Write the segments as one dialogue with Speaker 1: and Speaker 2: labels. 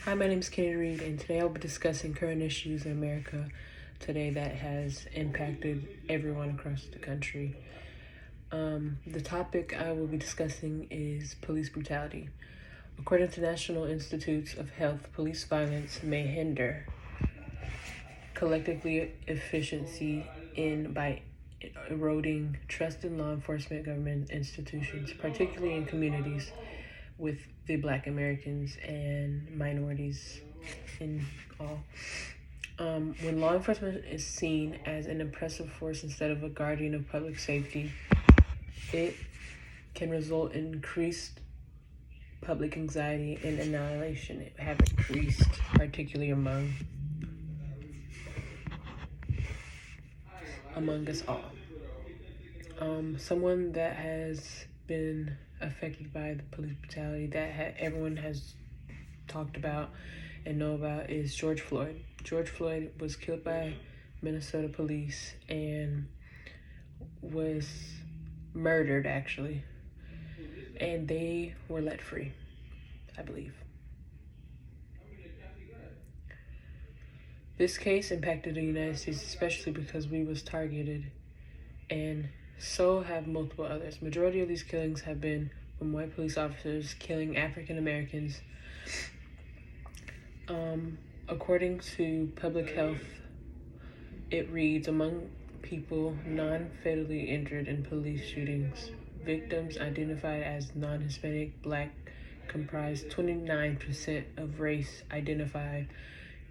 Speaker 1: Hi, my name is Kennedy Reed, and today I'll be discussing current issues in America today that has impacted everyone across the country. The topic I will be discussing is police brutality. According to National Institutes of Health, police violence may hinder collectively efficiency by eroding trust in law enforcement government institutions, particularly in communities with the Black Americans and minorities in all. When law enforcement is seen as an oppressive force instead of a guardian of public safety, it can result in increased public anxiety and annihilation. It have increased, particularly among us all. Someone that has been affected by the police brutality that everyone has talked about and know about is George Floyd. George Floyd was killed by Minnesota police and was murdered, actually, and they were let free, I believe. This case impacted the United States, especially because we was targeted, and so have multiple others. Majority of these killings have been from white police officers killing African Americans. According to Public Health, it reads, among people non-fatally injured in police shootings, victims identified as non-Hispanic Black comprised 29% of race-identified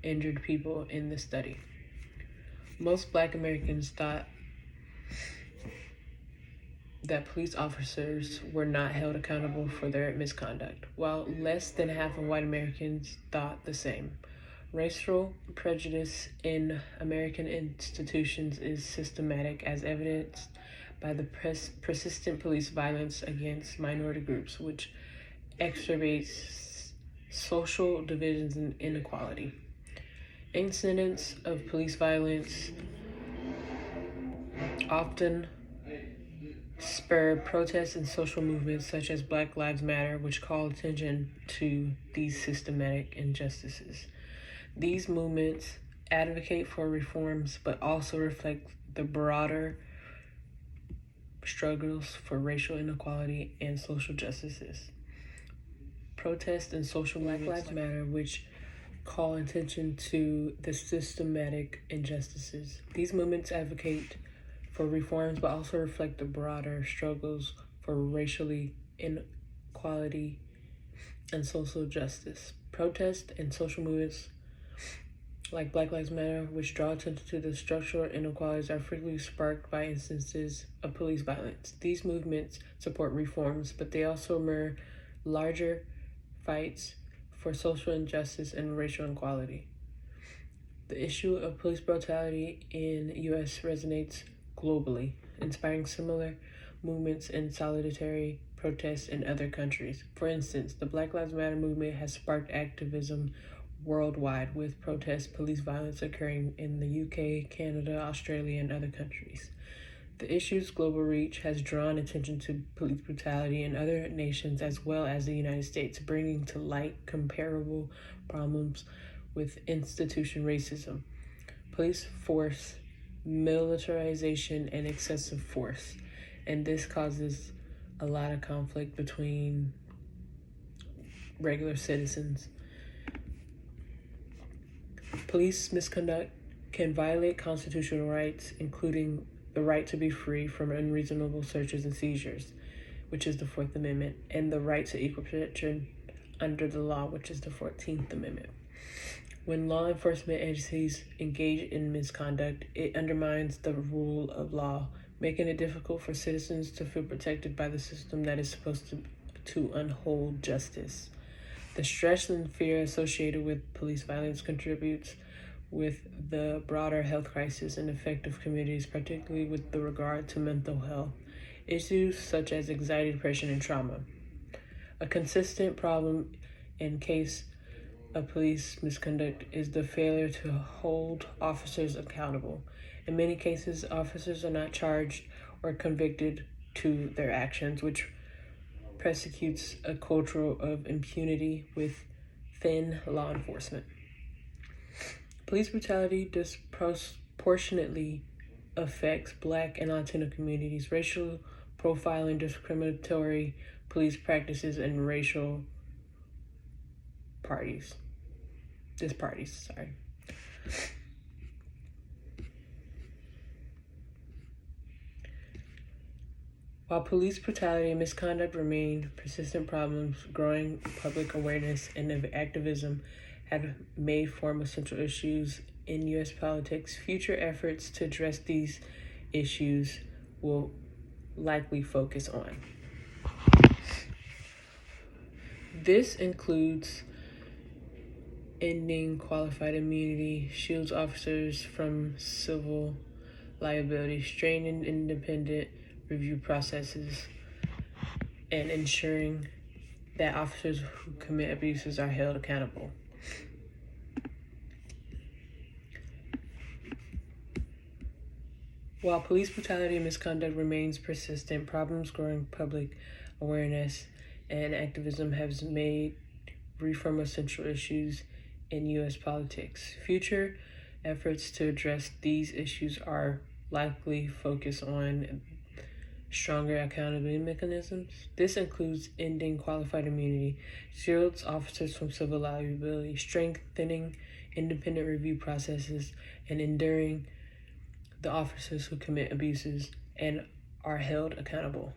Speaker 1: injured people in the study. Most Black Americans thought that police officers were not held accountable for their misconduct, while less than half of white Americans thought the same. Racial prejudice in American institutions is systematic, as evidenced by the persistent police violence against minority groups, which exacerbates social divisions and inequality. Incidents of police violence often spur protests and social movements such as Black Lives Matter, which call attention to these systematic injustices. These movements advocate for reforms, but also reflect the broader struggles for racial inequality and social justices. Protests and social Black Lives Matter, which call attention to the systematic injustices. These movements advocate for reforms, but also reflect the broader struggles for racially inequality and social justice. Protests and social movements like Black Lives Matter, which draw attention to the structural inequalities, are frequently sparked by instances of police violence. These movements support reforms, but they also mirror larger fights for social injustice and racial inequality. The issue of police brutality in the U.S. resonates globally, inspiring similar movements and solidarity protests in other countries. For instance, the Black Lives Matter movement has sparked activism worldwide, with police violence occurring in the UK, Canada, Australia, and other countries. The issue's global reach has drawn attention to police brutality in other nations as well as the United States, bringing to light comparable problems with institutional racism, police force militarization, and excessive force. And this causes a lot of conflict between regular citizens. Police misconduct can violate constitutional rights, including the right to be free from unreasonable searches and seizures, which is the Fourth Amendment, and the right to equal protection under the law, which is the 14th Amendment. When law enforcement agencies engage in misconduct, it undermines the rule of law, making it difficult for citizens to feel protected by the system that is supposed to uphold justice. The stress and fear associated with police violence contributes with the broader health crisis and effect of communities, particularly with the regard to mental health issues such as anxiety, depression, and trauma. A consistent problem in case of police misconduct is the failure to hold officers accountable. In many cases, officers are not charged or convicted to their actions, which persecutes a culture of impunity with thin law enforcement. Police brutality disproportionately affects Black and Latino communities. Racial profiling, discriminatory police practices, and racial disparities. While police brutality and misconduct remain persistent problems, growing public awareness and activism have made form central issues in U.S. politics. Future efforts to address these issues will likely focus on. This includes ending qualified immunity, shields officers from civil liability, strengthening independent review processes, and ensuring that officers who commit abuses are held accountable. While police brutality and misconduct remains persistent, problems growing public awareness and activism have made reform essential issues in U.S. politics. Future efforts to address these issues are likely focused on stronger accountability mechanisms. This includes ending qualified immunity, shields officers from civil liability, strengthening independent review processes, and enduring the officers who commit abuses and are held accountable.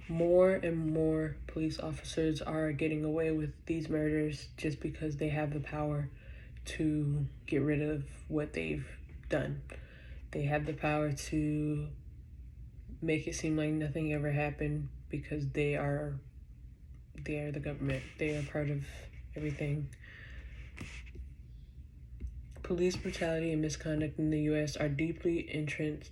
Speaker 1: More and more police officers are getting away with these murders just because they have the power to get rid of what they've done. They have the power to make it seem like nothing ever happened because they are the government. They are part of everything. Police brutality and misconduct in the U.S. are deeply entrenched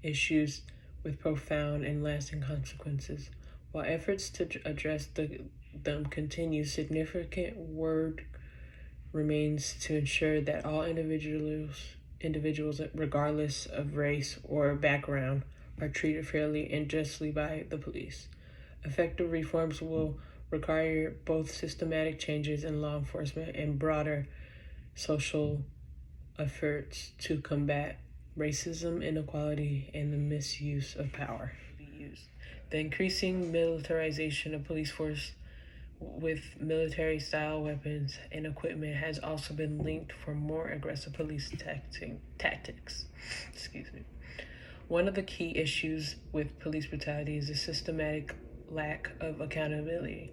Speaker 1: issues with profound and lasting consequences. While efforts to address them continue, significant work remains to ensure that all individuals, regardless of race or background, are treated fairly and justly by the police. Effective reforms will require both systematic changes in law enforcement and broader social efforts to combat racism, inequality, and the misuse of power. The increasing militarization of police force with military-style weapons and equipment has also been linked for more aggressive police tactics. One of the key issues with police brutality is the systematic lack of accountability.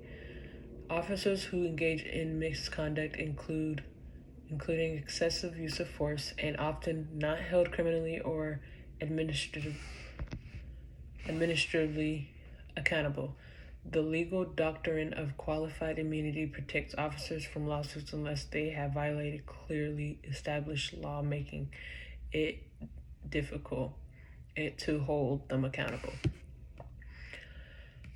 Speaker 1: Officers who engage in misconduct including excessive use of force and often not held criminally or administratively accountable. The legal doctrine of qualified immunity protects officers from lawsuits unless they have violated clearly established law, making it difficult to hold them accountable.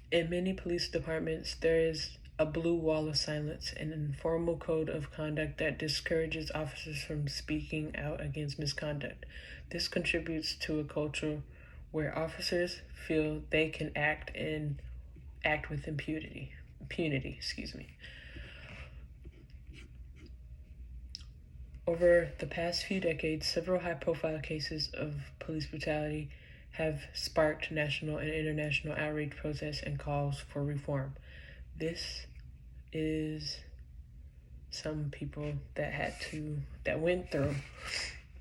Speaker 1: In many police departments, there is a blue wall of silence, an informal code of conduct that discourages officers from speaking out against misconduct. This contributes to a culture where officers feel they can act with impunity. Over the past few decades, several high-profile cases of police brutality have sparked national and international outrage, protests, and calls for reform. This is some people that went through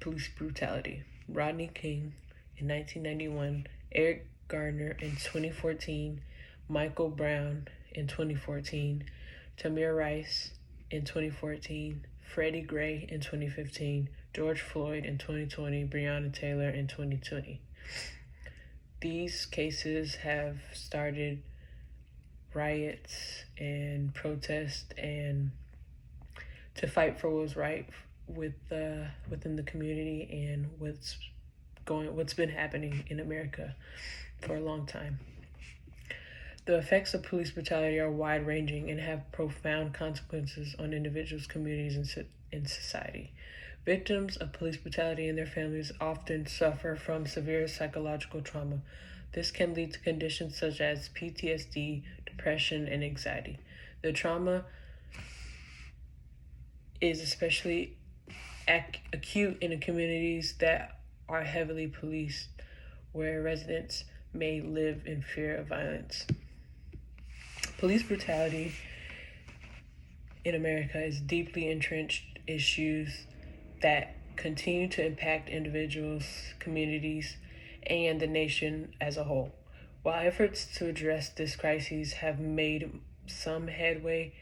Speaker 1: police brutality. Rodney King in 1991, Eric Garner in 2014, Michael Brown in 2014, Tamir Rice in 2014, Freddie Gray in 2015, George Floyd in 2020, Breonna Taylor in 2020. These cases have started riots and protests and to fight for what's right within the community and what's been happening in America for a long time. The effects of police brutality are wide-ranging and have profound consequences on individuals, communities, and society. Victims of police brutality and their families often suffer from severe psychological trauma. This can lead to conditions such as PTSD, depression, and anxiety. The trauma is especially acute in the communities that are heavily policed, where residents may live in fear of violence. Police brutality in America is deeply entrenched issues that continue to impact individuals, communities, and the nation as a whole. While efforts to address this crisis have made some headway,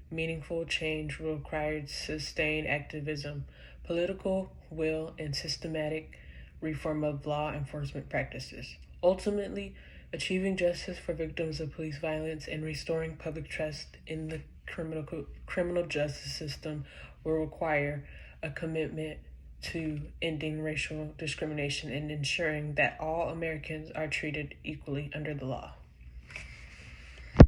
Speaker 1: meaningful change will require sustained activism, political will, and systematic reform of law enforcement practices. Ultimately, achieving justice for victims of police violence and restoring public trust in the criminal justice system will require a commitment to ending racial discrimination and ensuring that all Americans are treated equally under the law.